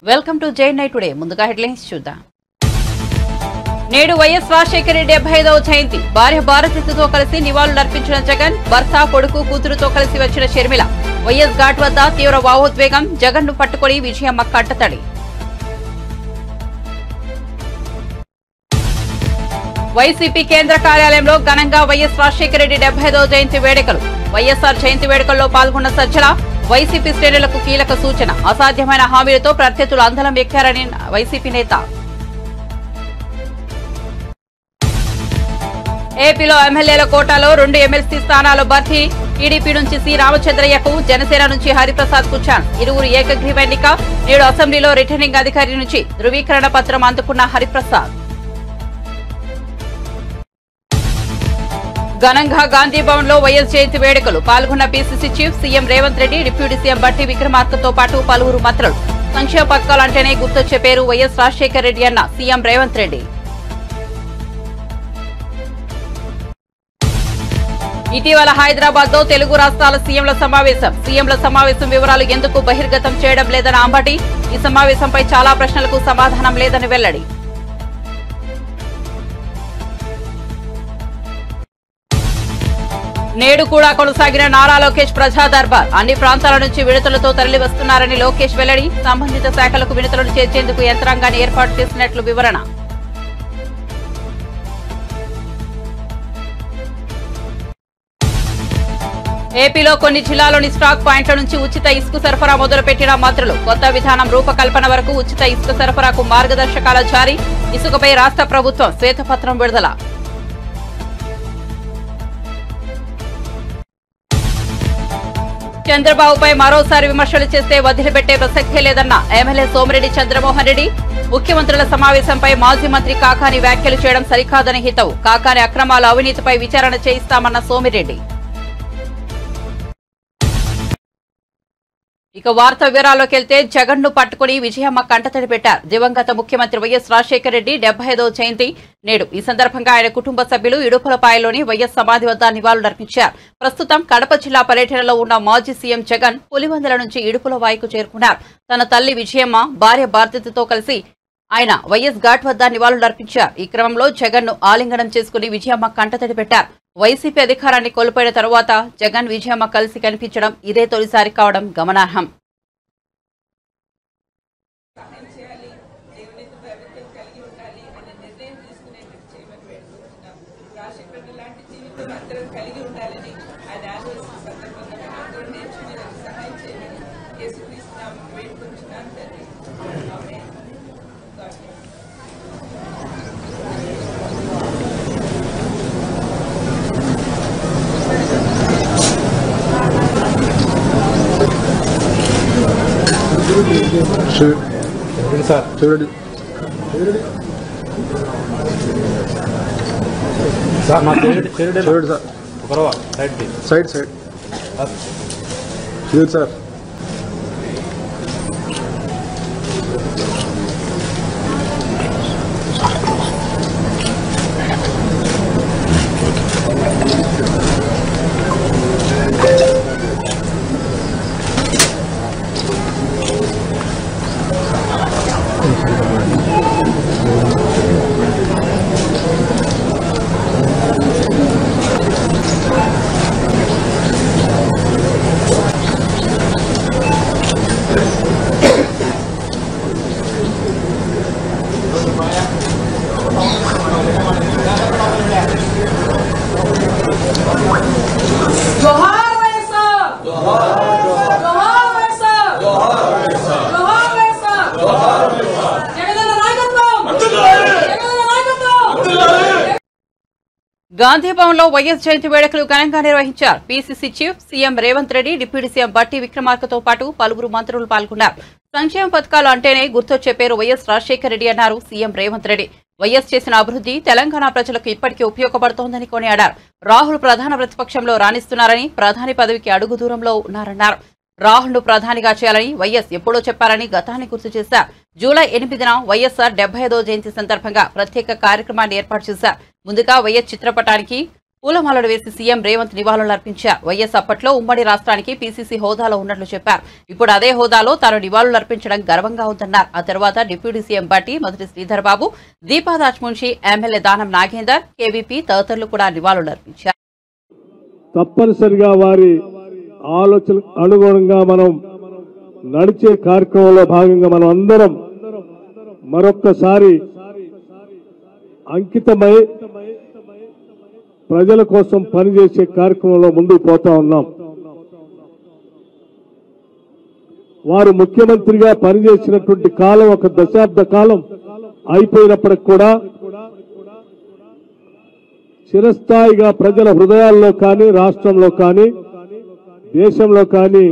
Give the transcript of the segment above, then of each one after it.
Welcome to జై9 today ముందుగా headlines చూద్దాం. నేడు వైఎస్ రాజశేఖర రెడ్డి 75వ జయంతి. భార్య భారతితో కలిసి నివాళులర్పించిన జగన్, భర్త కొడుకు కూతురుతో కలిసి వచ్చిన షర్మిల. వైఎస్ ఘాట్ వద్ద తీవ్ర భావోద్వేగం. జగన్ ను పట్టుకొని విజయమ్మ కట్టతడి. వైసీపీ కేంద్ర కార్యాలయంలో ఘనంగా వైఎస్ రాజశేఖర రెడ్డి 75వ జయంతి వేడుకలు. వైఎస్ఆర్ జయంతి వేడుకల్లో పాల్గొన్న సజ్జల. వైసీపీ శ్రేణులకు కీలక సూచన. అసాధ్యమైన హామీలతో ప్రత్యర్థులు అందలం ఎక్కారని వైసీపీ నేత. ఏపీలో ఎమ్మెల్యేల కోటాలో 2 ఎమ్మెల్సీ స్థానాల భర్తీ. టీడీపీ నుంచి సి రామచంద్రయ్యకు, జనసేన నుంచి హరిప్రసాద్ కు ఛాన్స్. ఇరువురు ఏకగ్రీవ ఎన్నిక. నేడు అసెంబ్లీలో రిటర్నింగ్ అధికారి నుంచి ధృవీకరణ పత్రం అందుకున్న హరిప్రసాద్. ఘనంగా గాంధీ భవన్ లో వైఎస్ జయంతి వేడుకలు. పాల్గొన్న PCC chief CM Revanth Reddy, deputy CM బట్టి విక్రమార్కతో పాటు పలువురు మంత్రులు. సంక్షేమ పథకాలంటేనే గుర్తొచ్చే పేరు వైఎస్ రాజశేఖర రెడ్డి అన్న సీఎం రేవంత్ రెడ్డి. ఇటీవల హైదరాబాద్ లో తెలుగు రాష్ట్రాల సీఎంల సమావేశం. సీఎంల సమావేశం వివరాలు ఎందుకు బహిర్గతం చేయడం లేదని అంబటి. ఈ సమావేశంపై చాలా ప్రశ్నలకు సమాధానం లేదని వెల్లడి. నేడు కూడా కొనసాగిన నారా లోకేష్ ప్రజా దర్బార్. అన్ని ప్రాంతాల నుంచి విడతలతో తరలి వస్తున్నారని లోకేష్ వెల్లడి. సంబంధిత శాఖలకు విడతలను చేర్చేందుకు యంత్రాంగాన్ని ఏర్పాటు చేసినట్లు వివరణ. ఏపీలో కొన్ని జిల్లాలోని స్టాక్ పాయింట్ల నుంచి ఉచిత ఇసుక సరఫరా మొదలుపెట్టిన మంత్రులు. కొత్త విధానం రూపకల్పన వరకు ఉచిత ఇసుక సరఫరాకు మార్గదర్శకాల జారీ. ఇసుకపై రాష్ట్ర ప్రభుత్వం శ్వేతపత్రం విడుదల. చంద్రబాబుపై మరోసారి విమర్శలు చేస్తే వదిలిపెట్టే ప్రసక్తే లేదన్న ఎమ్మెల్యే సోమిరెడ్డి చంద్రమోహన్ రెడ్డి. ముఖ్యమంత్రుల సమావేశంపై మాజీ మంత్రి కాకాని వ్యాఖ్యలు చేయడం సరికాదని హితవు. కాకాని అక్రమాల అవినీతిపై విచారణ చేయిస్తామన్న సోమిరెడ్డి. ఇక వార్త వివరాల్లోకి వెళ్తే జగన్ ను పట్టుకుని విజయమ్మ కంటతడి పెట్టారు. దివంగత ముఖ్యమంత్రి వైఎస్ రాజశేఖర రెడ్డి 75వ జయంతి నేడు. ఈ సందర్భంగా ఆయన కుటుంబ సభ్యులు ఇడుపులపాయలోని వైఎస్ సమాధి వద్ద నివాళులర్పించారు. ప్రస్తుతం కడప జిల్లా పర్యటనలో ఉన్న మాజీ సీఎం జగన్ పులివెందుల నుంచి ఇడుపులవాయికు చేరుకున్నారు. తన తల్లి విజయమ్మ, భార్య భారతితో కలిసి ఆయన వైఎస్ ఘాట్ వద్ద నివాళులర్పించారు. ఈ క్రమంలో జగన్ ను ఆలింగనం చేసుకుని విజయమ్మ కంటతడి పెట్టారు. వైసీపీ అధికారాన్ని కోల్పోయిన తరువాత జగన్, విజయమ్మ కలిసి కనిపించడం ఇదే తొలిసారి కావడం గమనార్హం. సార్ చూడండి సార్ మా చూడండి సార్ ఒకరవా సైడ్ చూడండి సార్. గాంధీ భవన్ లో వైఎస్ జయంతి వేడుకలు ఘనంగా నిర్వహించారు. PCC chief CM Revanth Reddy, deputy CM బట్టి విక్రమార్కతో పాటు పలువురు మంత్రులు పాల్గొన్నారు. సంక్షేమ పథకాలు అంటేనే గుర్తొచ్చే పేరు వైఎస్ రాజశేఖర రెడ్డి అన్నారు సీఎం రేవంత్ రెడ్డి. వైఎస్ చేసిన అభివృద్ధి తెలంగాణ ప్రజలకు ఇప్పటికీ ఉపయోగపడుతోందని కొనియాడారు. రాహుల్ ప్రధాన ప్రతిపక్షంలో రాణిస్తున్నారని, ప్రధాని పదవికి అడుగు దూరంలో ఉన్నారన్నారు. రాహుల్ ను ప్రధానిగా చేయాలని వైఎస్ ఎప్పుడో చెప్పారని గతాన్ని గుర్తు చేశారు. జూలై 8న వైఎస్ఆర్ 75వ జయంతి సందర్భంగా ప్రత్యేక కార్యక్రమాన్ని ఏర్పాటు చేశారు. ముందుగా వైఎస్ చిత్రపటానికి పూలమాలలు వేసి సీఎం రేవంత్ నివాళులర్పించారు. వైఎస్ అప్పట్లో ఉమ్మడి రాష్ట్రానికి పీసీసీ హోదాలో ఉన్నట్లు చెప్పారు. ఇప్పుడు అదే హోదాలో తాను నివాళులర్పించడం గర్వంగా ఉందన్నారు. ఆ తర్వాత డిప్యూటీ సీఎం బట్టి, మొదటి శ్రీధర్ బాబు, దీపాదాస్ మున్షి, ఎమ్మెల్యే దానం నాగేందర్, కేవీపీ తదితరులు కూడా నివాళులర్పించారు. తప్పనిసరిగా వారి ఆలోచన అనుగుణంగా మనం నడిచే కార్యక్రమంలో భాగంగా మనం అందరం మరొక్కసారి అంకితమై ప్రజల కోసం పనిచేసే కార్యక్రమంలో ముందుకు పోతా ఉన్నాం. వారు ముఖ్యమంత్రిగా పనిచేసినటువంటి కాలం ఒక దశాబ్ద కాలం అయిపోయినప్పటికి కూడా చిరస్థాయిగా ప్రజల హృదయాల్లో కానీ, రాష్ట్రంలో కానీ, దేశంలో కానీ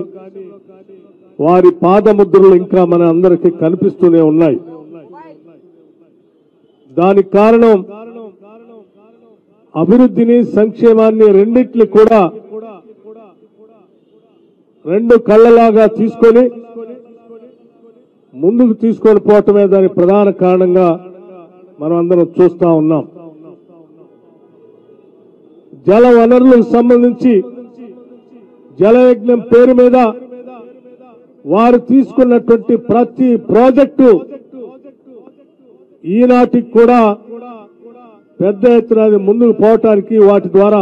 వారి పాదముద్రలు ఇంకా మన అందరికీ కనిపిస్తూనే ఉన్నాయి. దానికి కారణం అభివృద్ధిని, సంక్షేమాన్ని రెండిట్ని కూడా రెండు కళ్ళలాగా తీసుకొని ముందుకు తీసుకొని పోవటమే దాని ప్రధాన కారణంగా మనం అందరం చూస్తా ఉన్నాం. జల వనరులకు సంబంధించి జలయజ్ఞం పేరు మీద వారు తీసుకున్నటువంటి ప్రతి ప్రాజెక్టు ఈనాటికి కూడా పెద్ద ఎత్తున అది ముందుకు పోవటానికి, వాటి ద్వారా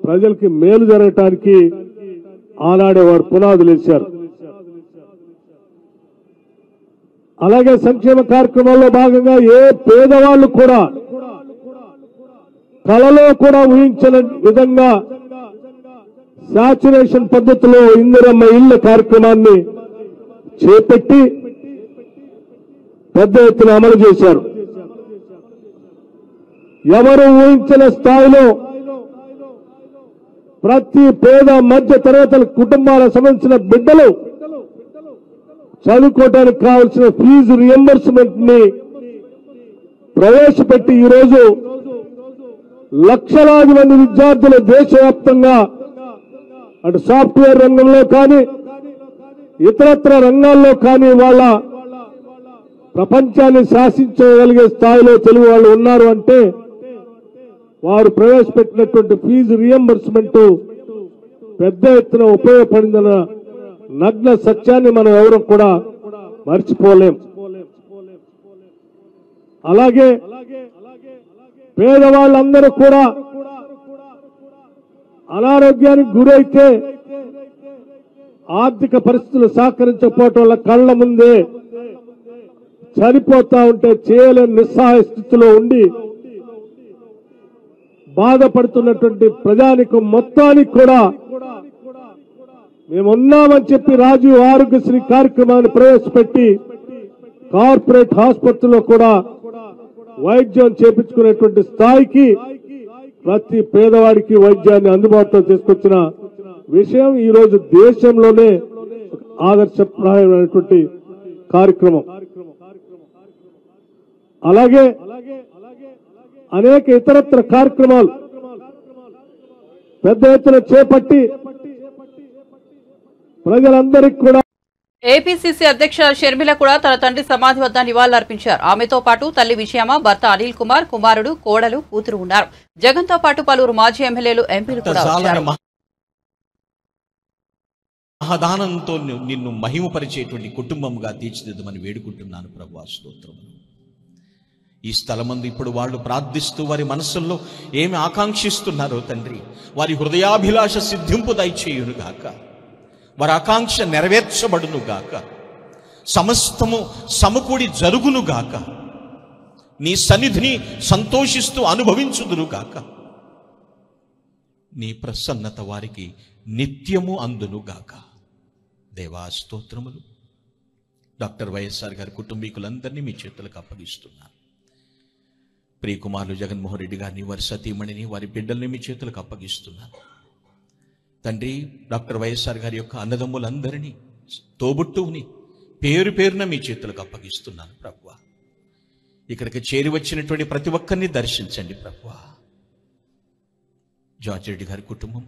ప్రజలకి మేలు జరగటానికి ఆనాడే వారు పునాదులు వేశారు. అలాగే సంక్షేమ కార్యక్రమాల్లో భాగంగా ఏ పేదవాళ్లు కూడా కలలో కూడా ఊహించని విధంగా శాచురేషన్ పద్ధతిలో ఇందిరమ్మ ఇళ్ల కార్యక్రమాన్ని చేపట్టి పెద్ద ఎత్తున అమలు చేశారు. ఎవరు ఊహించిన స్థాయిలో ప్రతి పేద మధ్య తరగతుల కుటుంబాలకు సంబంధించిన బిడ్డలు చదువుకోవడానికి కావాల్సిన ఫీజు రియంబర్స్మెంట్ ని ప్రవేశపెట్టి ఈరోజు లక్షలాది మంది విద్యార్థులు దేశవ్యాప్తంగా అటు సాఫ్ట్వేర్ రంగంలో కానీ, ఇతరత్ర రంగాల్లో కానీ వాళ్ళ ప్రపంచాన్ని శాసించగలిగే స్థాయిలో తెలుగు వాళ్ళు ఉన్నారు అంటే వారు ప్రవేశపెట్టినటువంటి ఫీజు రియంబర్స్మెంట్ పెద్ద ఎత్తున ఉపయోగపడిందన్న నగ్న సత్యాన్ని మనం ఎవరు కూడా మర్చిపోలేం. అలాగే పేదవాళ్ళందరూ కూడా అనారోగ్యానికి గురైతే ఆర్థిక పరిస్థితులు సహకరించకపోవటం వల్ల కళ్ల ముందే చనిపోతా ఉంటే చేయలేని నిస్సహాయ స్థితిలో ఉండి బాధపడుతున్నటువంటి ప్రజానికం మొత్తానికి కూడా మేమున్నామని చెప్పి రాజీవ్ ఆరోగ్యశ్రీ కార్యక్రమాన్ని ప్రవేశపెట్టి కార్పొరేట్ ఆసుపత్రుల్లో కూడా వైద్యం చేపించుకునేటువంటి స్థాయికి ప్రతి పేదవాడికి వైద్యాన్ని అందుబాటులో తీసుకొచ్చిన విషయం ఈ రోజు దేశంలోనే ఆదర్శప్రాయమైనటువంటి కార్యక్రమం. అలాగే అనేక ఇతరత్ర కార్యక్రమాలు పెద్ద ఎత్తున చేపట్టి ప్రజలందరికీ కూడా. ఏపీసీసీ అధ్యక్ష షర్మిల కూడా తన తండ్రి సమాధి వద్ద నివాళులర్పించారు. ఆమెతో పాటు తల్లి విజయమ్మ, భర్త అనిల్ కుమార్, కుమారుడు, కోడలు, కూతురు ఉన్నారు. జగన్ తో పాటు పలువురు మాజీ ఎమ్మెల్యేలు, ఎంపీలు కూడా వచ్చారు. మహాదానంతో నిన్ను మహిమపరిచేటువంటి కుటుంబంగా తీర్చిదిద్దమని వేడుకుంటున్నాను ప్రభువా. స్తోత్రం. ఈ స్థలమందు ఇప్పుడు వాళ్ళు ప్రార్థిస్తూ వారి మనస్సుల్లో ఏమి ఆకాంక్షిస్తున్నారో తండ్రి, వారి హృదయాభిలాష సిద్ధింపు దయచేయునుగాక, వారి ఆకాంక్ష నెరవేర్చబడునుగాక, సమస్తము సమకూడి జరుగునుగాక, నీ సన్నిధిని సంతోషిస్తూ అనుభవించుదురుగాక, నీ ప్రసన్నత వారికి నిత్యము అందునుగాక. దేవా స్తోత్రములు. డాక్టర్ వైఎస్ఆర్ గారి కుటుంబీకులందరినీ మీ చేతులకు అప్పగిస్తున్నాను. ప్రియకుమారులు జగన్మోహన్ రెడ్డి గారిని, వారి సతీమణిని, వారి బిడ్డల్ని మీ చేతులకు అప్పగిస్తున్నాను. తండ్రి, డాక్టర్ వైఎస్ఆర్ గారి యొక్క అన్నదమ్ములందరినీ, తోబుట్టువుని పేరు పేరున మీ చేతులకు అప్పగిస్తున్నాను ప్రభువా. ఇక్కడికి చేరి వచ్చినటువంటి ప్రతి ఒక్కరిని దర్శించండి ప్రభువా. జార్జ్ రెడ్డి గారి కుటుంబం,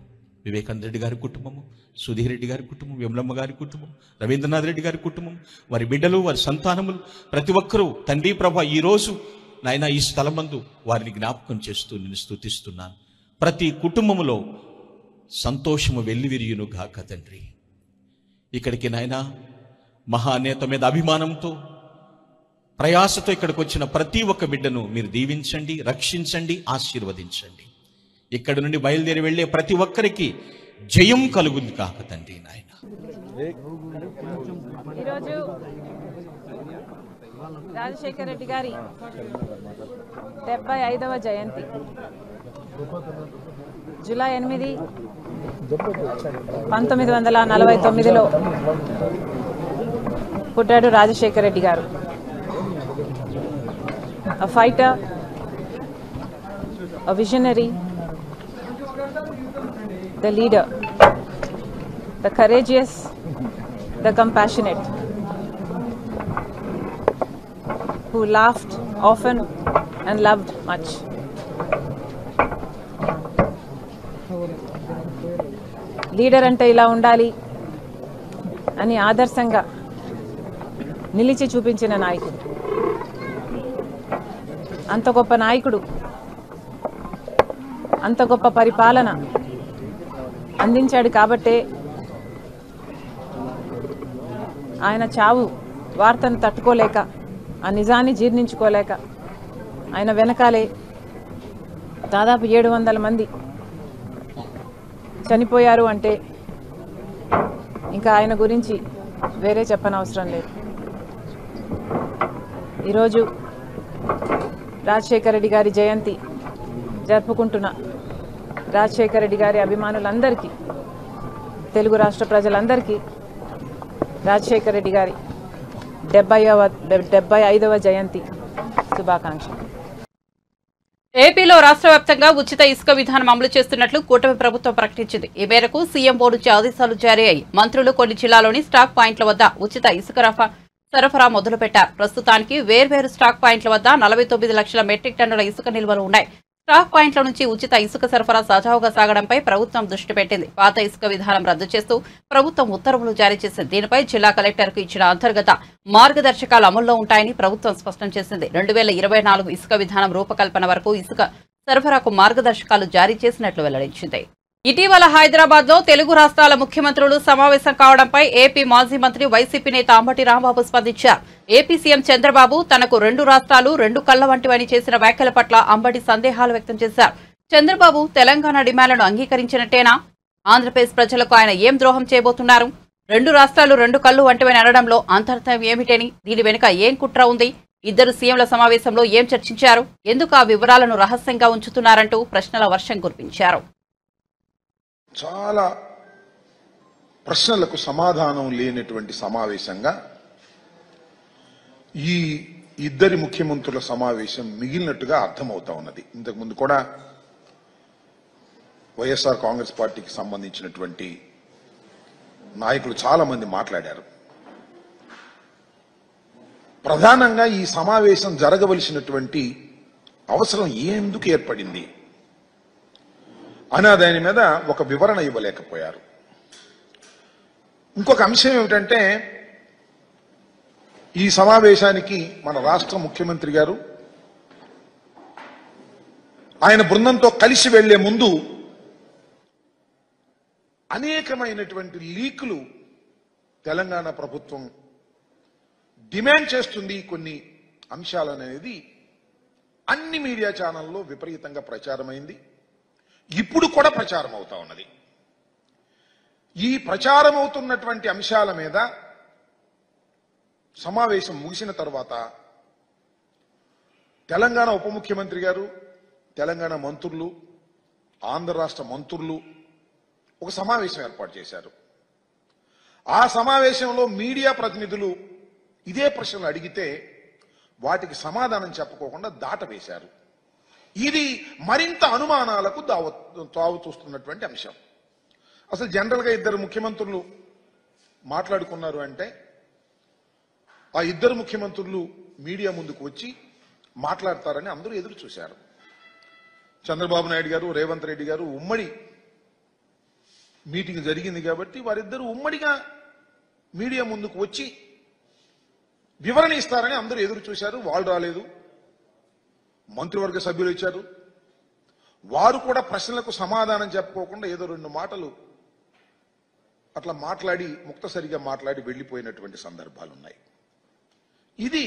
వివేకానంద రెడ్డి గారి కుటుంబము, సుధీర్ రెడ్డి గారి కుటుంబం, విమలమ్మ గారి కుటుంబం, రవీంద్రనాథ్ రెడ్డి గారి కుటుంబం, వారి బిడ్డలు, వారి సంతానములు, ప్రతి ఒక్కరూ తండ్రి ప్రభా ఈరోజు నాయన ఈ స్థలమందు వారిని జ్ఞాపకం చేస్తూ నేను స్తుతిస్తున్నాను. ప్రతి కుటుంబములో సంతోషము వెల్లివిరియును గాక తండ్రి. ఇక్కడికి నాయనా మహానేత మీద అభిమానంతో ప్రయాసతో ఇక్కడికి వచ్చిన ప్రతి ఒక్క బిడ్డను మీరు దీవించండి, రక్షించండి, ఆశీర్వదించండి. ఇక్కడి నుండి బయలుదేరి వెళ్ళే ప్రతి ఒక్కరికి జయం కలుగుంది కాక తండ్రి నాయన. ఈరోజు రాజశేఖర రెడ్డి గారి 75వ జయంతి. జూలై 8, 1949లో పుట్టాడు రాజశేఖర రెడ్డి గారు. A fighter, a visionary, the leader, the courageous, the compassionate, who laughed often and loved much. Leader అంటే ఇలా ఉండాలి అని ఆదర్శంగా నిలిచి చూపించిన నాయకుడు. అంత గొప్ప నాయకుడు, అంత గొప్ప పరిపాలన అందించాడు కాబట్టే ఆయన చావు వార్తను తట్టుకోలేక, ఆ నిజాన్ని జీర్ణించుకోలేక ఆయన వెనకాలే దాదాపు 700 మంది చనిపోయారు అంటే ఇంకా ఆయన గురించి వేరే చెప్పనవసరం లేదు. ఈరోజు రాజశేఖర రెడ్డి గారి జయంతి జరుపుకుంటున్న రాజశేఖర రెడ్డి గారి అభిమానులందరికీ, తెలుగు రాష్ట్ర ప్రజలందరికీ రాజశేఖర రెడ్డి గారి 75వ జయంతి శుభాకాంక్షలు. ఏపీలో రాష్ట్ర వ్యాప్తంగా ఉచిత ఇసుక విధానం అమలు చేస్తున్నట్లు కూటమి ప్రభుత్వం ప్రకటించింది. ఈ మేరకు సీఎంఓ నుంచి ఆదేశాలు జారీ అయ్యాయి. మంత్రులు కొన్ని జిల్లాలోని స్టాక్ పాయింట్ల వద్ద ఉచిత ఇసుక సరఫరా మొదలుపెట్టారు. ప్రస్తుతానికి వేర్వేరు స్టాక్ పాయింట్ల వద్ద 49 లక్షల మెట్రిక్ టన్నుల ఇసుక నిల్వలు ఉన్నాయి. స్టాక్ పాయింట్ల నుంచి ఉచిత ఇసుక సరఫరా సజావుగా సాగడంపై ప్రభుత్వం దృష్టి పెట్టింది. పాత ఇసుక విధానం రద్దు చేస్తూ ప్రభుత్వం ఉత్తర్వులు జారీ చేసింది. దీనిపై జిల్లా కలెక్టర్కు ఇచ్చిన అంతర్గత మార్గదర్శకాలు అమల్లో ఉంటాయని ప్రభుత్వం స్పష్టం చేసింది. 2024 ఇసుక విధానం రూపకల్పన వరకు ఇసుక సరఫరాకు మార్గదర్శకాలు జారీ చేసినట్లు వెల్లడించింది. ఇటీవల హైదరాబాద్ లో తెలుగు రాష్ట్రాల ముఖ్యమంత్రులు సమావేశం కావడంపై ఏపీ మాజీ మంత్రి వైసీపీ నేత అంబటి రాంబాబు స్పందించారు. ఏపీ సీఎం చంద్రబాబు తనకు 2 రాష్ట్రాలు 2 కళ్ల వంటివని చేసిన వ్యాఖ్యల పట్ల అంబటి సందేహాలు వ్యక్తం చేశారు. చంద్రబాబు తెలంగాణ డిమాండ్లను అంగీకరించినట్టేనా? ఆంధ్రప్రదేశ్ ప్రజలకు ఆయన ఏం ద్రోహం చేయబోతున్నారు? 2 రాష్ట్రాలు 2 కళ్లు వంటివని అనడంలో అంతర్థం ఏమిటని, దీని వెనుక ఏం కుట్ర ఉంది? ఇద్దరు సీఎంల సమావేశంలో ఏం చర్చించారు? ఎందుకు ఆ వివరాలను రహస్యంగా ఉంచుతున్నారంటూ ప్రశ్నల వర్షం కురిపించారు. చాలా ప్రశ్నలకు సమాధానం లేనటువంటి సమావేశంగా ఈ ఇద్దరి ముఖ్యమంత్రుల సమావేశం మిగిలినట్టుగా అర్థమవుతా ఉన్నది. ఇంతకుముందు కూడా వైఎస్ఆర్ కాంగ్రెస్ పార్టీకి సంబంధించినటువంటి నాయకులు చాలా మంది మాట్లాడారు. ప్రధానంగా ఈ సమావేశం జరగవలసినటువంటి అవసరం ఎందుకు ఏర్పడింది అనే దాని మీద ఒక వివరణ ఇవ్వలేకపోయారు. ఇంకొక అంశం ఏమిటంటే, ఈ సమావేశానికి మన రాష్ట్ర ముఖ్యమంత్రి గారు ఆయన బృందంతో కలిసి వెళ్లే ముందు అనేకమైనటువంటి లీకులు తెలంగాణ ప్రభుత్వం డిమాండ్ చేస్తుంది కొన్ని అంశాలనేది అన్ని మీడియా ఛానల్లో విపరీతంగా ప్రచారమైంది. ఇప్పుడు కూడా ప్రచారం అవుతా ఉన్నది. ఈ ప్రచారం అవుతున్నటువంటి అంశాల మీద సమావేశం ముగిసిన తర్వాత తెలంగాణ ఉప ముఖ్యమంత్రి గారు, తెలంగాణ మంత్రులు, ఆంధ్ర రాష్ట్ర మంత్రులు ఒక సమావేశం ఏర్పాటు చేశారు. ఆ సమావేశంలో మీడియా ప్రతినిధులు ఇదే ప్రశ్నలు అడిగితే వాటికి సమాధానం చెప్పుకోకుండా దాటవేశారు. ఇది మరింత అనుమానాలకు తావు చూస్తున్నటువంటి అంశం. అసలు జనరల్గా ఇద్దరు ముఖ్యమంత్రులు మాట్లాడుకున్నారు అంటే ఆ ఇద్దరు ముఖ్యమంత్రులు మీడియా ముందుకు వచ్చి మాట్లాడతారని అందరూ ఎదురు చూశారు. చంద్రబాబు నాయుడు గారు, రేవంత్ రెడ్డి గారు ఉమ్మడి మీటింగ్ జరిగింది కాబట్టి వారిద్దరూ ఉమ్మడిగా మీడియా ముందుకు వచ్చి వివరణ ఇస్తారని అందరూ ఎదురు చూశారు. వాళ్ళు రాలేదు. మంత్రివర్గ సభ్యులు ఇచ్చారు, వారు కూడా ప్రశ్నలకు సమాధానం చెప్పుకోకుండా ఏదో 2 మాటలు అట్లా మాట్లాడి ముక్తసరిగా మాట్లాడి వెళ్లిపోయినటువంటి సందర్భాలు ఉన్నాయి. ఇది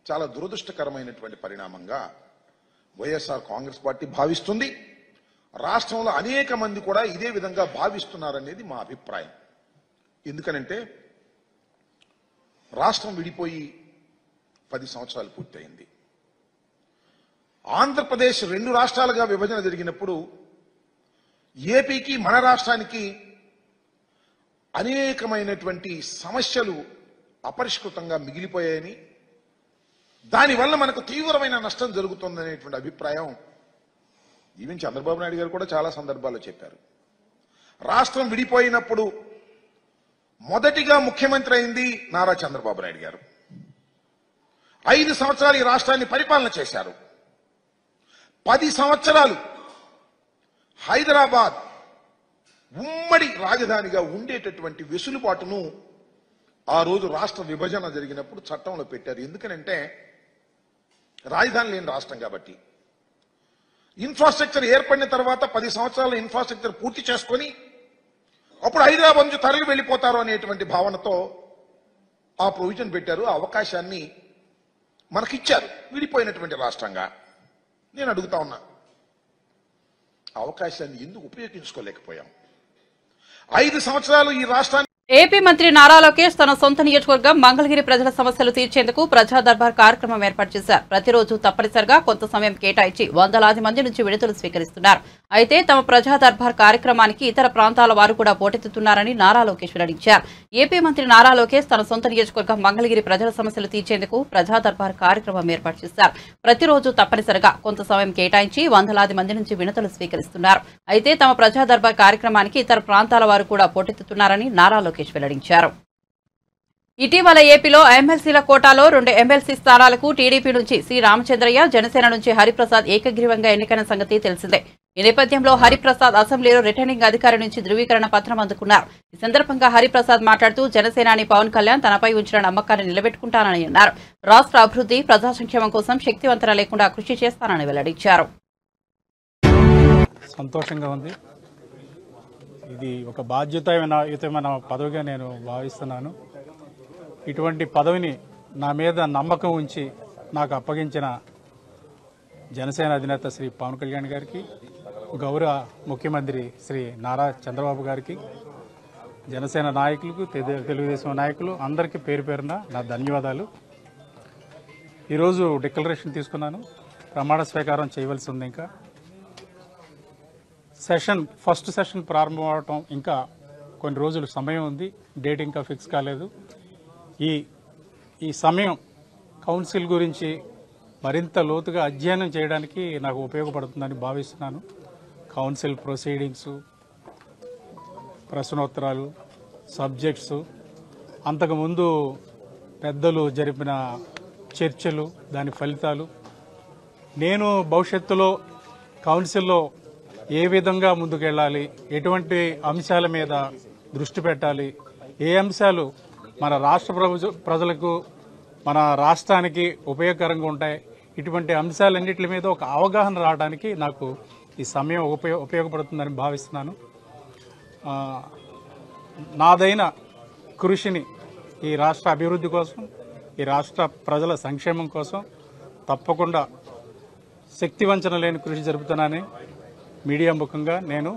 చాలా దురదృష్టకరమైనటువంటి పరిణామంగా వైఎస్ఆర్ కాంగ్రెస్ పార్టీ భావిస్తుంది. రాష్ట్రంలో అనేక మంది కూడా ఇదే విధంగా భావిస్తున్నారనేది మా అభిప్రాయం. ఎందుకనంటే రాష్ట్రం విడిపోయి 10 సంవత్సరాలు పూర్తయింది. ఆంధ్రప్రదేశ్ 2 రాష్ట్రాలుగా విభజన జరిగినప్పుడు ఏపీకి మన రాష్ట్రానికి అనేకమైనటువంటి సమస్యలు అపరిష్కృతంగా మిగిలిపోయాయని, దానివల్ల మనకు తీవ్రమైన నష్టం జరుగుతుందనేటువంటి అభిప్రాయం ఈవెన్ చంద్రబాబు నాయుడు గారు కూడా చాలా సందర్భాల్లో చెప్పారు. రాష్ట్రం విడిపోయినప్పుడు మొదటిగా ముఖ్యమంత్రి అయింది నారా చంద్రబాబు నాయుడు గారు. 5 సంవత్సరాలు ఈ రాష్ట్రాన్ని పరిపాలన చేశారు. 10 సంవత్సరాలు హైదరాబాద్ ఉమ్మడి రాజధానిగా ఉండేటటువంటి వెసులుబాటును ఆ రోజు రాష్ట్ర విభజన జరిగినప్పుడు చట్టంలో పెట్టారు. ఎందుకనంటే రాజధాని లేని రాష్ట్రం కాబట్టి. ఇన్ఫ్రాస్ట్రక్చర్ ఏర్పడిన తర్వాత 10 సంవత్సరాల ఇన్ఫ్రాస్ట్రక్చర్ పూర్తి చేసుకొని అప్పుడు హైదరాబాద్ నుంచి తరలి వెళ్ళిపోతారు అనేటువంటి భావనతో ఆ ప్రొవిజన్ పెట్టారు. ఆ అవకాశాన్ని మనకిచ్చారు విడిపోయినటువంటి రాష్ట్రంగా. నేను అడుగుతా ఉన్నా, అవకాశాన్ని ఎందుకు ఉపయోగించుకోలేకపోయాం? 5 సంవత్సరాలు ఈ రాష్ట్రాన్ని ఏపీ మంత్రి నారా లోకేష్ తన సొంత నియోజకవర్గం మంగళగిరి ప్రజల సమస్యలు తీర్చేందుకు ప్రజా దర్బార్ కార్యక్రమం ఏర్పాటు చేశారు. ప్రతిరోజు తప్పనిసరిగా కొంత సమయం కేటాయించి వందలాది మంది నుంచి విడతలు స్వీకరిస్తున్నారు. అయితే తమ ప్రజా దర్బార్ కార్యక్రమానికి ఇతర ప్రాంతాల వారు కూడా పోటెత్తుతున్నారని నారా లోకేష్ వెల్లడించారు. ఏపీ మంత్రి నారా లోకేష్ తన సొంత నియోజకవర్గం మంగళగిరి ప్రజల సమస్యలు తీర్చేందుకు ప్రజా దర్బార్ కార్యక్రమం ఏర్పాటు చేశారు. ప్రతిరోజు తప్పనిసరిగా కొంత సమయం కేటాయించి వందలాది మంది నుంచి వినతులు స్వీకరిస్తున్నారు. అయితే తమ ప్రజా దర్బార్ కార్యక్రమానికి ఇతర ప్రాంతాల వారు కూడా పోటెత్తుతున్నారని నారా లోకేష్ వెల్లడించారు. ఇటీవల ఏపీలో ఎమ్మెల్సీల కోటాలో 2 ఎమ్మెల్సీ స్థానాలకు టీడీపీ నుంచి సి రామచంద్రయ్య, జనసేన నుంచి హరిప్రసాద్ ఏకగ్రీవంగా ఎన్నికైన సంగతి తెలిసిందే. ఈ నేపథ్యంలో హరిప్రసాద్ అసెంబ్లీలో రిటర్నింగ్ అధికారి నుంచి ధృవీకరణ పత్రం అందుకున్నారు. ఈ సందర్భంగా హరిప్రసాద్ మాట్లాడుతూ జనసేనాని పవన్ కళ్యాణ్ తనపై ఉంచిన నమ్మకాన్ని నిలబెట్టుకుంటానని అన్నారు. రాష్ట్ర అభివృద్ధి, ప్రజా సంక్షేమం కోసం శక్తివంతన లేకుండా కృషి చేస్తానని వెల్లడించారు. సంతోషంగా ఉంది. ఇది ఒక బాధ్యతాయుతమైన పదవిగా నేను భావిస్తున్నాను. ఇటువంటి పదవిని నా మీద నమ్మకం ఉంచి నాకు అప్పగించిన జనసేన అధినేత శ్రీ పవన్ కళ్యాణ్ గారికి, గౌరవ ముఖ్యమంత్రి శ్రీ నారా చంద్రబాబు గారికి, జనసేన నాయకులకు, తెలుగుదేశం నాయకులు అందరికీ పేరు పేరున నా ధన్యవాదాలు. ఈరోజు డిక్లరేషన్ తీసుకున్నాను. ప్రమాణ స్వీకారం చేయవలసి ఉంది. ఇంకా ఫస్ట్ సెషన్ ప్రారంభం అవటం ఇంకా కొన్ని రోజులు సమయం ఉంది. డేట్ ఇంకా ఫిక్స్ కాలేదు. ఈ సమయం కౌన్సిల్ గురించి మరింత లోతుగా అధ్యయనం చేయడానికి నాకు ఉపయోగపడుతుందని భావిస్తున్నాను. కౌన్సిల్ ప్రొసీడింగ్స్, ప్రశ్నోత్తరాలు, సబ్జెక్ట్స్, అంతకుముందు పెద్దలు జరిపిన చర్చలు, దాని ఫలితాలు, నేను భవిష్యత్తులో కౌన్సిల్లో ఏ విధంగా ముందుకెళ్ళాలి, ఎటువంటి అంశాల మీద దృష్టి పెట్టాలి, ఏ అంశాలు మన రాష్ట్ర ప్రజలకు, మన రాష్ట్రానికి ఉపయోగకరంగా ఉంటాయి, ఇటువంటి అంశాలన్నింటి మీద ఒక అవగాహన రావడానికి నాకు ఈ సమయం ఉపయోగపడుతుందని భావిస్తున్నాను. నాదైన కృషిని ఈ రాష్ట్ర అభివృద్ధి కోసం, ఈ రాష్ట్ర ప్రజల సంక్షేమం కోసం తప్పకుండా శక్తివంచన లేని కృషి జరుపుతున్నానని మీడియా ముఖంగా నేను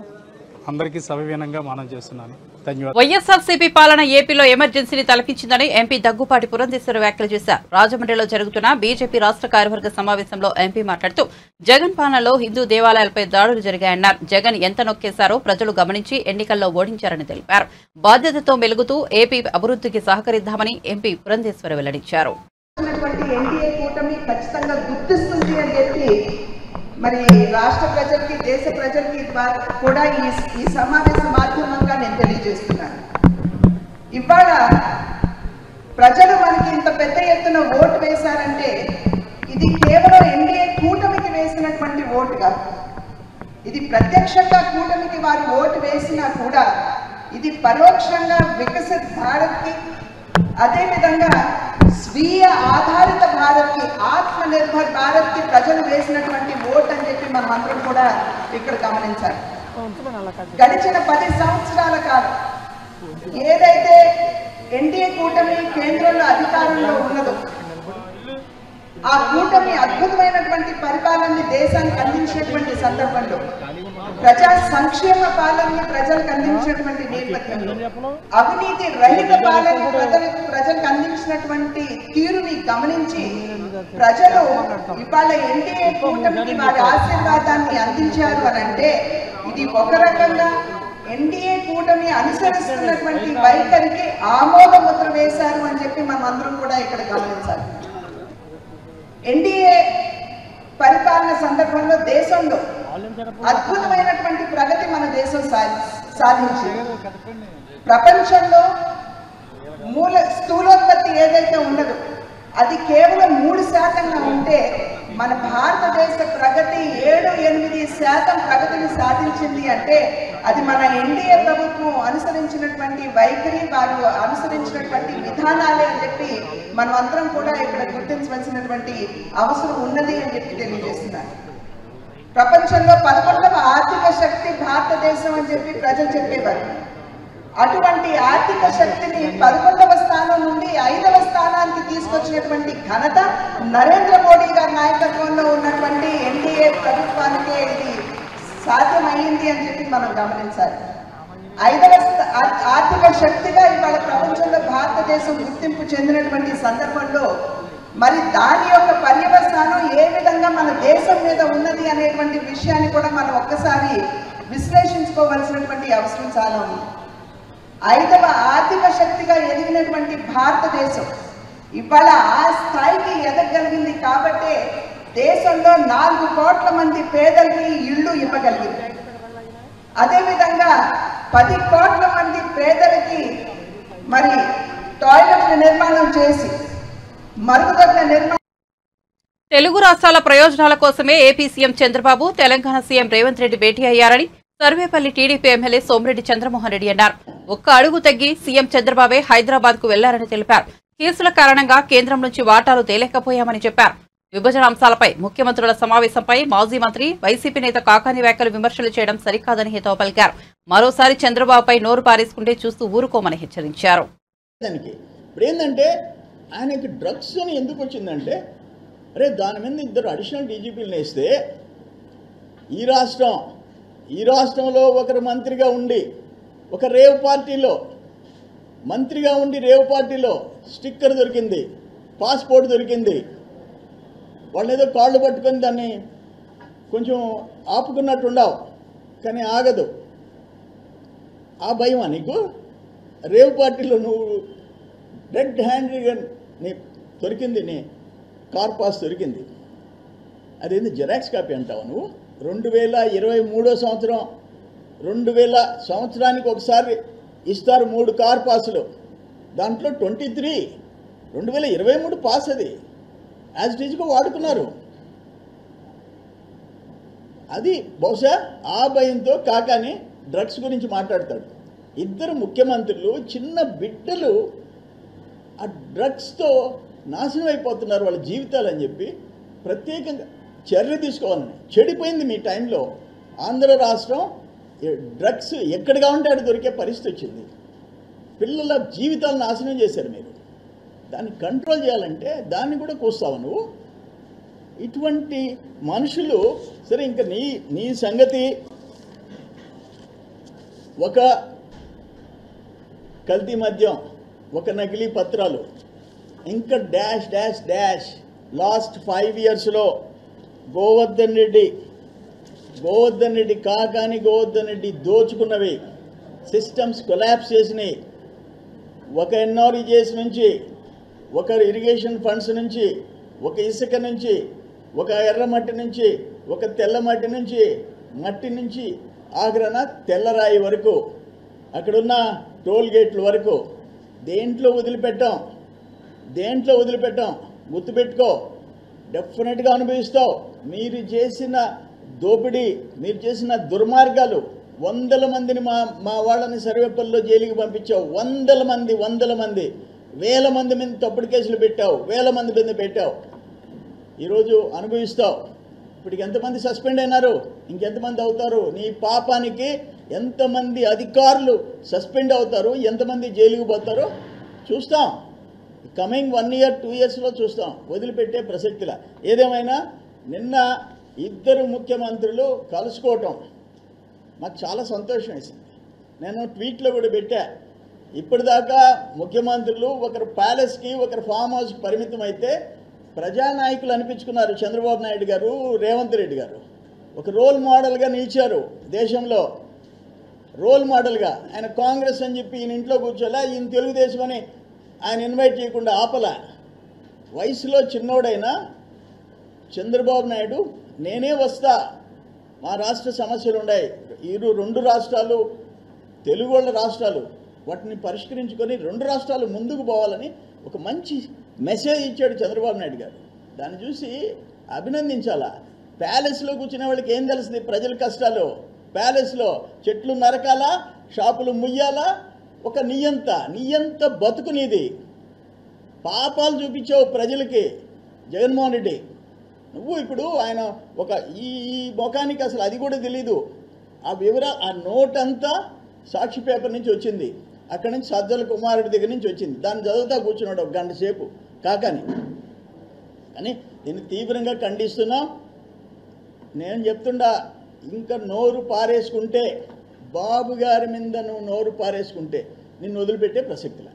అందరికీ సవివీనంగా మనం చేస్తున్నాను. ధన్యవాదాలు. వైఎస్ఆర్సీపీ పాలన ఏపీలో ఎమర్జెన్సీని తలపించిందని ఎంపీ దగ్గుపాటి పురంధేశ్వరి వ్యాఖ్యలు చేశారు. రాజమండ్రిలో జరుగుతున్న బీజేపీ రాష్ట్ర కార్యవర్గ సమావేశంలో ఎంపీ మాట్లాడుతూ జగన్ పాలనలో హిందూ దేవాలయాలపై దాడులు జరిగాయన్నారు. జగన్ ఎంత నొక్కేశారో ప్రజలు గమనించి ఎన్నికల్లో ఓడించారని తెలిపారు. బాధ్యతతో మెలుగుతూ ఏపీ అభివృద్ధికి సహకరిద్దామని ఎంపీ పురంధేశ్వరి వెల్లడించారు. మరి రాష్ట్ర ప్రజలకి, దేశ ప్రజలకి కూడా ఈ సమావేశ మాధ్యమంగా నేను తెలియజేస్తున్నాను. ఇవాళ ప్రజలు మనకి ఇంత పెద్ద ఎత్తున ఓటు వేశారంటే ఇది కేవలం ఎన్డీఏ కూటమికి వేసినటువంటి ఓటుగా, ఇది ప్రత్యక్షంగా కూటమికి వారు ఓటు వేసినా కూడా ఇది పరోక్షంగా వికసిత్ భారత్కి, అదేవిధంగా స్వీయ ఆధారిత భారత్కి, ఆత్మనిర్భర్ భారత్కి ప్రజలు వేసినటువంటి ఓటు అని చెప్పి మనం అందరం కూడా ఇక్కడ గమనించాలి. గడిచిన 10 సంవత్సరాల కాలం ఏదైతే ఎన్డీఏ కూటమి కేంద్రంలో అధికారంలో ఉన్నదో ఆ కూటమి అద్భుతమైనటువంటి పరిపాలనని దేశానికి అందించినటువంటి సందర్భంలో, ప్రజా సంక్షేమ పాలనని ప్రజలకు అందించినటువంటి నేపథ్యంలో, అవినీతి రహిత పాలన ప్రజలకు అందించినటువంటి తీరుని గమనించి ప్రజలు ఇవాళ ఎన్డీఏ కూటమికి వారి ఆశీర్వాదాన్ని అందించారు అని అంటే ఇది ఒక రకంగా ఎన్డీఏ కూటమి అనుసరిస్తున్నటువంటి వైఖరికి ఆమోద ముద్ర వేశారు అని చెప్పి మనం అందరం కూడా ఇక్కడ గమనించాలి. ఎన్డీఏ పరిపాలన సందర్భంలో దేశంలో అద్భుతమైనటువంటి ప్రగతి మన దేశం సాధించింది. ప్రపంచంలో స్థూలోత్పత్తి ఏదైతే ఉన్నదో అది కేవలం 3% ఉంటే మన భారతదేశ ప్రగతి 7-8% ప్రగతిని సాధించింది అంటే అది మన ఎన్డీఏ ప్రభుత్వం అనుసరించినటువంటి వైఖరి, వారు అనుసరించినటువంటి విధానాలే అని చెప్పి మనం అందరం కూడా ఇక్కడ గుర్తించవలసినటువంటి అవసరం ఉన్నది అని చెప్పి తెలియజేస్తున్నారు. ప్రపంచంలో 11వ ఆర్థిక శక్తి భారతదేశం అని చెప్పి ప్రజలు చెప్పేవారు. అటువంటి ఆర్థిక శక్తిని 11వ స్థానం నుండి 5వ స్థానానికి తీసుకొచ్చినటువంటి ఘనత నరేంద్ర మోడీ గారి నాయకత్వంలో ఉన్నటువంటి ఎన్డీఏ ప్రభుత్వానికే ఇది సాధ్యమైంది అని చెప్పి మనం గమనించాలి. 5వ ఆర్థిక శక్తిగా ఇవాళ ప్రపంచంలో భారతదేశం గుర్తింపు చెందినటువంటి సందర్భంలో మరి దాని యొక్క పర్యవసానం ఏ విధంగా మన దేశం మీద ఉన్నది అనేటువంటి విషయాన్ని కూడా మనం ఒక్కసారి విశ్లేషించుకోవాల్సినటువంటి అవసరం చాలా ఉంది. 5వ ఆర్థిక శక్తిగా ఎదిగినటువంటి భారతదేశం ఇవాళ ఆ స్థాయికి ఎదగలిగింది కాబట్టే దేశంలో 4 కోట్ల మంది పేదలకి ఇళ్ళు ఇవ్వగలిగింది. అదేవిధంగా 10 కోట్ల మంది పేదలకి మరి టాయిలెట్ల నిర్మాణం చేసి మరుగుదొడ్ల నిర్మాణం. తెలుగు రాష్ట్రాల ప్రయోజనాల కోసమే AP CM Chandrababu Telangana CM Revanth Reddy భేటీ అయ్యారని సర్వేపల్లి టీడీపీ ఎమ్మెల్యే సోమిరెడ్డి చంద్రమోహన్ రెడ్డి అన్నారు. ఒక్క అడుగు తగ్గి సీఎం చంద్రబాబే హైదరాబాద్ కు వెళ్లారని తెలిపారు. కేసుల కారణంగా కేంద్రం నుంచి వాటాలు తేలేకపోయామని చెప్పారు. విభజన అంశాలపై ముఖ్యమంత్రుల సమావేశంపై మాజీ మంత్రి వైసీపీ నేత కాకాని వ్యాఖ్యలు విమర్శలు చేయడం సరికాదని హితవు పలికారు. మరోసారి చంద్రబాబుపై నోరు పారేసుకుంటే చూస్తూ ఊరుకోమని హెచ్చరించారు. ఏంటంటే ఆయనకి డ్రగ్స్ అని ఎందుకు వచ్చిందంటే అరే దాని మీద 2 అడిషనల్ డీజీపీలు వేస్తే ఈ రాష్ట్రంలో ఒకరు మంత్రిగా ఉండి ఒక రేవ్ పార్టీలో మంత్రిగా ఉండి రేవ్ పార్టీలో స్టిక్కర్ దొరికింది, పాస్పోర్ట్ దొరికింది. వాళ్ళు ఏదో కాళ్ళు పట్టుకొని దాన్ని కొంచెం ఆపుకున్నట్టుండవు, కానీ ఆగదు. ఆ భయమా నీకు? రేవ్ పార్టీలో నువ్వు రెడ్ హ్యాండ్గా నీ దొరికింది, నీ కార్ పాస్ దొరికింది. అదేంది జిరాక్స్ కాపీ అంటావు నువ్వు? 2023 సంవత్సరం 2000 సంవత్సరానికి ఒకసారి ఇస్తారు 3 కార్ పాసులు. దాంట్లో 23 2023 పాస్ అది యాజ్ ఇట్ ఈజ్గా వాడుకున్నారు. అది బహుశా ఆ భయంతో కాకాని డ్రగ్స్ గురించి మాట్లాడతాడు. 2 ముఖ్యమంత్రులు చిన్న బిడ్డలు ఆ డ్రగ్స్తో నాశనం అయిపోతున్నారు వాళ్ళ జీవితాలు అని చెప్పి ప్రత్యేకంగా చర్య తీసుకోవాలని. చెడిపోయింది మీ టైంలో. ఆంధ్ర రాష్ట్రం డ్రగ్స్ ఎక్కడ కావాలంటే అక్కడ దొరికే పరిస్థితి వచ్చింది. పిల్లల జీవితాలను నాశనం చేశారు మీరు. దాన్ని కంట్రోల్ చేయాలంటే దాన్ని కూడా కూస్తావు నువ్వు. ఇటువంటి మనుషులు సరే. ఇంకా నీ సంగతి ఒక కల్తీ మద్యం, ఒక నకిలీ పత్రాలు, ఇంకా డాష్ డాష్ డాష్. లాస్ట్ 5 ఇయర్స్లో గోవర్ధన్ రెడ్డి కాకాని గోవర్ధన్ రెడ్డి దోచుకున్నవి, సిస్టమ్స్ కొలాప్స్ చేసినాయి. ఒక ఎన్ఆర్ఈజేస్ నుంచి, ఒక ఇరిగేషన్ ఫండ్స్ నుంచి, ఒక ఇసుక నుంచి, ఒక ఎర్రమట్టి నుంచి, ఒక తెల్లమట్టి నుంచి, మట్టి నుంచి ఆఖరణ తెల్లరాయి వరకు, అక్కడున్న టోల్ గేట్ల వరకు దేంట్లో వదిలిపెట్టాం. గుర్తుపెట్టుకో, డెఫినెట్గా అనుభవిస్తావు. మీరు చేసిన దోపిడీ, మీరు చేసిన దుర్మార్గాలు. 100 మందిని మా వాళ్ళని సర్వేపల్లిలో జైలుకి పంపించావు. 100 మంది 1000 మంది మీద తప్పుడు కేసులు పెట్టావు, 1000 మంది మీద పెట్టావు. ఈరోజు అనుభవిస్తావు. ఇప్పటికి ఎంతమంది సస్పెండ్ అయినారు, ఇంకెంతమంది అవుతారు? నీ పాపానికి ఎంతమంది అధికారులు సస్పెండ్ అవుతారు, ఎంతమంది జైలుకు పోతారో చూస్తాం. కమింగ్ 1 year 2 yearsలో చూస్తాం, వదిలిపెట్టే ప్రసక్తిలా. ఏదేమైనా నిన్న ఇద్దరు ముఖ్యమంత్రులు కలుసుకోవటం మాకు చాలా సంతోషం వేసింది. నేను ట్వీట్లో కూడా పెట్టా, ఇప్పటిదాకా ముఖ్యమంత్రులు ఒకరు ప్యాలెస్కి ఒకరు ఫామ్ హౌస్కి పరిమితం అయితే ప్రజానాయకులు అనిపించుకున్నారు చంద్రబాబు నాయుడు గారు, రేవంత్ రెడ్డి గారు. ఒక రోల్ మోడల్గా నిలిచారు దేశంలో, రోల్ మోడల్గా. ఆయన కాంగ్రెస్ అని చెప్పి ఈయన ఇంట్లో కూర్చోలే, ఈయన తెలుగుదేశం అని ఆయన ఇన్వైట్ చేయకుండా ఆపలా. వయసులో చిన్నోడైనా చంద్రబాబు నాయుడు నేనే వస్తా, మా రాష్ట్ర సమస్యలు ఉన్నాయి, 2 రాష్ట్రాలు తెలుగు వాళ్ళ రాష్ట్రాలు, వాటిని పరిష్కరించుకొని 2 రాష్ట్రాలు ముందుకు పోవాలని ఒక మంచి మెసేజ్ ఇచ్చాడు చంద్రబాబు నాయుడు గారు. దాన్ని చూసి అభినందించాలా. ప్యాలెస్లో కూర్చునే వాళ్ళకి ఏం తెలుస్తుంది ప్రజల కష్టాలు? ప్యాలెస్లో చెట్లు నరకాలా, షాపులు ముయ్యాలా? ఒక నియంత బతుకునిది. పాపాలు చూపించావు ప్రజలకి జగన్మోహన్ రెడ్డి. నువ్వు ఇప్పుడు ఆయన ఒక ఈ ముఖానికి అసలు అది కూడా తెలీదు. ఆ ఆ నోట్ అంతా సాక్షి పేపర్ నుంచి వచ్చింది, అక్కడి నుంచి సజ్జల కుమారుడి దగ్గర నుంచి వచ్చింది. దాన్ని చదువుతా కూర్చున్నాడు 1 గంట సేపు కాకని. కానీ దీన్ని తీవ్రంగా ఖండిస్తున్నాం. నేను చెప్తుండా, ఇంకా నోరు పారేసుకుంటే, బాబు గారి మీద నువ్వు నోరు పారేసుకుంటే నిన్ను వదిలిపెట్టే ప్రసక్తిలా.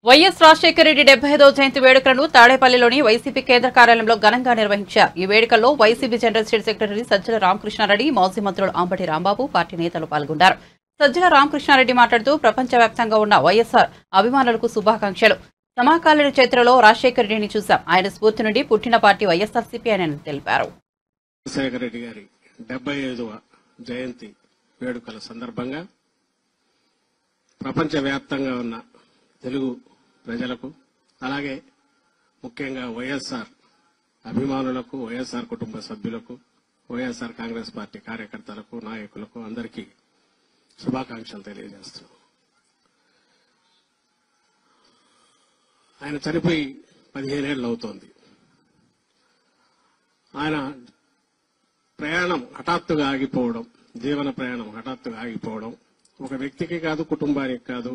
వైఎస్ రాజశేఖర రెడ్డి 75వ జయంతి వేడుకలను తాడేపల్లిలోని వైసీపీ కేంద్ర కార్యాలయంలో ఘనంగా నిర్వహించారు. ఈ వేడుకల్లో YCP general state secretary Sajjala Ramakrishna Reddy, మాజీ మంత్రులు అంబటి రాంబాబు, పార్టీ నేతలు పాల్గొన్నారు. సజ్జల రామకృష్ణారెడ్డి మాట్లాడుతూ ప్రపంచవ్యాప్తంగా ఉన్న వైఎస్ఆర్ అభిమానులకు శుభాకాంక్షలు. సమకాలీన చరిత్రలో రాజశేఖర రెడ్డిని చూశాం, ఆయన స్ఫూర్తి నుండి పుట్టిన పార్టీ వైఎస్ఆర్సీపీ అని తెలిపారు. రాజశేఖర రెడ్డి గారి 75వ జయంతి వేడుకల సందర్భంగా ప్రపంచవ్యాప్తంగా ఉన్న తెలుగు ప్రజలకు, అలాగే ముఖ్యంగా వైఎస్ఆర్ అభిమానులకు, వైఎస్ఆర్ కుటుంబ సభ్యులకు, వైఎస్ఆర్ కాంగ్రెస్ పార్టీ కార్యకర్తలకు, నాయకులకు అందరికీ శుభాకాంక్షలు తెలియజేస్తున్నాం. ఆయన చనిపోయి 15 ఏళ్ళు అవుతోంది. ఆయన ప్రయాణం హఠాత్తుగా ఆగిపోవడం, జీవన ప్రయాణం హఠాత్తుగా ఆగిపోవడం ఒక వ్యక్తికి కాదు, కుటుంబానికి కాదు,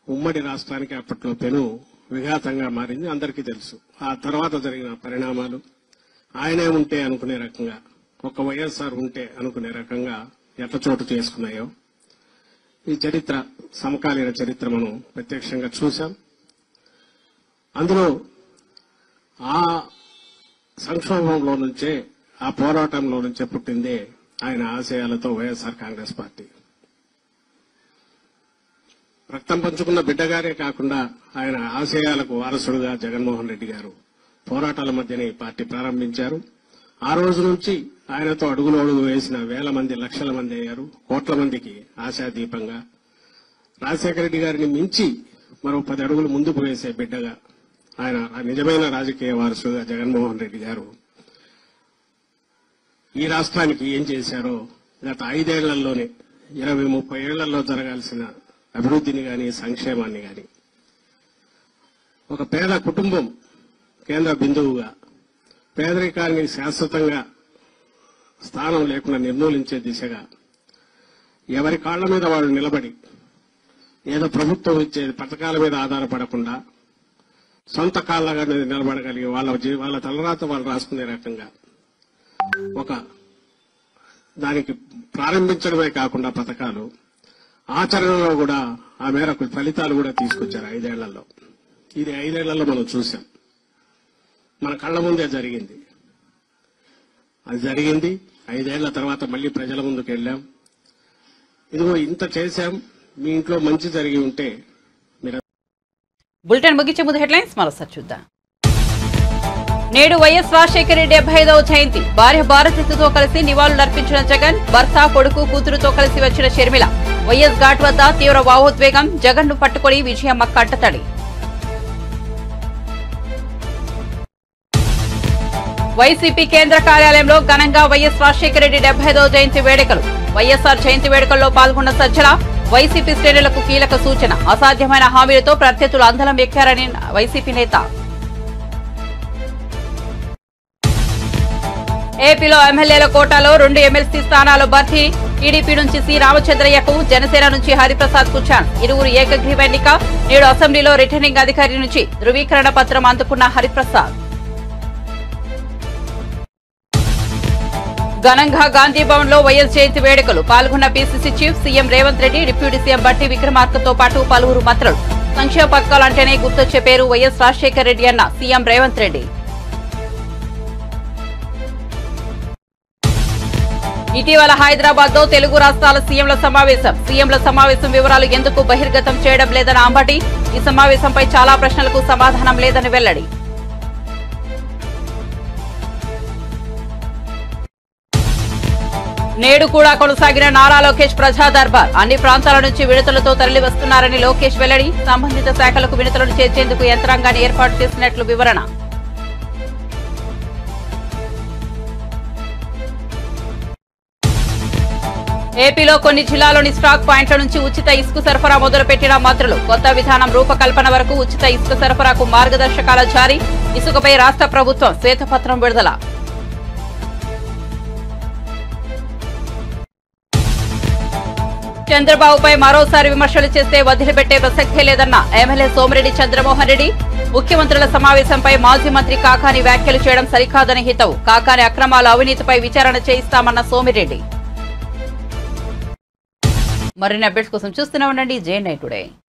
ఉమ్మడి రాష్ట్రానికి అప్పట్లో పెను విఘాతంగా మారింది, అందరికీ తెలుసు. ఆ తర్వాత జరిగిన పరిణామాలు ఆయనే ఉంటే అనుకునే రకంగా, ఒక వైఎస్ఆర్ ఉంటే అనుకునే రకంగా ఎట్ల చోటు చేసుకున్నాయో ఈ చరిత్ర, సమకాలీన చరిత్ర మనం ప్రత్యక్షంగా చూశాం. అందులో ఆ సంక్షోభంలో నుంచే, ఆ పోరాటంలో నుంచే పుట్టిందే ఆయన ఆశయాలతో వైఎస్ఆర్ కాంగ్రెస్ పార్టీ. రక్తం పంచుకున్న బిడ్డగారే కాకుండా ఆయన ఆశయాలకు వారసుడుగా జగన్మోహన్ రెడ్డి గారు పోరాటాల మధ్యనే ఈ పార్టీ ప్రారంభించారు. ఆ రోజు నుంచి ఆయనతో అడుగులు అడుగు వేసిన వేల మంది, లక్షల మంది అయ్యారు. కోట్ల మందికి ఆశాదీపంగా రాజశేఖర రెడ్డి గారిని మించి మరో 10 అడుగులు ముందుకు వేసే బిడ్డగా, ఆయన నిజమైన రాజకీయ వారసుగా జగన్మోహన్ రెడ్డి గారు ఈ రాష్ట్రానికి ఏం చేశారో గత 5 ఏళ్లలోనే 20-30 ఏళ్లలో జరగాల్సిన అభివృద్ధిని గాని, సంక్షేమాన్ని గాని, ఒక పేద కుటుంబం కేంద్ర బిందువుగా, పేదరికాన్ని శాశ్వతంగా స్థానం లేకుండా నిర్మూలించే దిశగా ఎవరి కాళ్ల మీద వాళ్ళు నిలబడి, ఏదో ప్రభుత్వం ఇచ్చే పథకాల మీద ఆధారపడకుండా సొంత కాళ్ళ మీద నిలబడగలిగి వాళ్ళ తలరాత వాళ్ళు రాసుకునే రకంగా ఒక దానికి ప్రారంభించడమే కాకుండా పథకాలు ఆచరణలో కూడా ఆ మేరకు ఫలితాలు కూడా తీసుకొచ్చారు 5 ఏళ్లలో. ఇది 5 ఏళ్లలో మనం చూసాం, మన కళ్ల ముందే జరిగింది. అది జరిగింది 5 ఏళ్ల తర్వాత మళ్లీ ప్రజల ముందుకు వెళ్ళాం. ఇదిగో ఇంత చేశాం, మీ ఇంట్లో మంచి జరిగి ఉంటే మీరు. బులెటిన్ ముగించే ముందు హెడ్లైన్స్ మరోసారి చూద్దాం. నేడు వైఎస్ రాజశేఖర రెడ్డి 75వ జయంతి. భార్య భారతితో కలిసి నివాళులర్పించిన జగన్, భర్త, కొడుకు, కూతురుతో కలిసి వచ్చిన షర్మిల. వైఎస్ ఘాట్ వద్ద తీవ్ర భావోద్వేగం, జగన్ ను పట్టుకుని విజయమ్మ కట్టతడి. వైసీపీ కేంద్ర కార్యాలయంలో ఘనంగా వైఎస్ రాజశేఖర రెడ్డి 75వ జయంతి వేడుకలు. వైఎస్ఆర్ జయంతి వేడుకల్లో పాల్గొన్న సజ్జల. వైసీపీ శ్రేణులకు కీలక సూచన. అసాధ్యమైన హామీలతో ప్రత్యర్థులు అందలం ఎక్కారని వైసీపీ నేత. ఏపీలో ఎమ్మెల్యేల కోటాలో 2 ఎమ్మెల్సీ స్థానాలు భర్తీ. టీడీపీ నుంచి సి రామచంద్రయ్యకు, జనసేన నుంచి హరిప్రసాద్ కు ఛాన్స్. ఇరువురు ఏకగ్రీవ ఎన్నిక. నేడు అసెంబ్లీలో రిటర్నింగ్ అధికారి నుంచి ధృవీకరణ పత్రం అందుకున్న హరిప్రసాద్. ఘనంగా గాంధీ భవన్ లో వైఎస్ జయంతి వేడుకలు. పాల్గొన్న PCC chief CM Revanth Reddy, deputy CM బట్టి విక్రమార్కతో పాటు పలువురు మంత్రులు. సంక్షేమ పథకాలంటేనే గుర్తొచ్చే పేరు వైఎస్ రాజశేఖర రెడ్డి అన్న సీఎం రేవంత్ రెడ్డి. ఇటీవల హైదరాబాద్ లో తెలుగు రాష్ట్రాల సీఎంల సమావేశం. సీఎంల సమావేశం వివరాలు ఎందుకు బహిర్గతం చేయడం లేదని అంబటి. ఈ సమావేశంపై చాలా ప్రశ్నలకు సమాధానం లేదని వెల్లడి. నేడు కూడా కొనసాగిన నారా లోకేష్ ప్రజా దర్బార్. అన్ని ప్రాంతాల నుంచి విడతలతో తరలి వస్తున్నారని లోకేష్ వెల్లడి. సంబంధిత శాఖలకు విడతలను చేర్చేందుకు యంత్రాంగాన్ని ఏర్పాటు చేసినట్లు వివరణ. ఏపీలో కొన్ని జిల్లాలోని స్టాక్ పాయింట్ల నుంచి ఉచిత ఇసుక సరఫరా మొదలుపెట్టిన మంత్రులు. కొత్త విధానం రూపకల్పన వరకు ఉచిత ఇసుక సరఫరాకు మార్గదర్శకాల జారీ. ఇసుకపై రాష్ట్ర ప్రభుత్వం శ్వేతపత్రం విడుదల. చంద్రబాబుపై మరోసారి విమర్శలు చేస్తే వదిలిపెట్టే ప్రసక్తే లేదన్న ఎమ్మెల్యే సోమిరెడ్డి చంద్రమోహన్ రెడ్డి. ముఖ్యమంత్రుల సమావేశంపై మాజీ మంత్రి కాకాని వ్యాఖ్యలు చేయడం సరికాదని హితవు. కాకాని అక్రమాల అవినీతిపై విచారణ చేయిస్తామన్న సోమిరెడ్డి. మరిన్ని అప్డేట్స్ కోసం చూస్తూనే ఉండండి జే9 టుడే.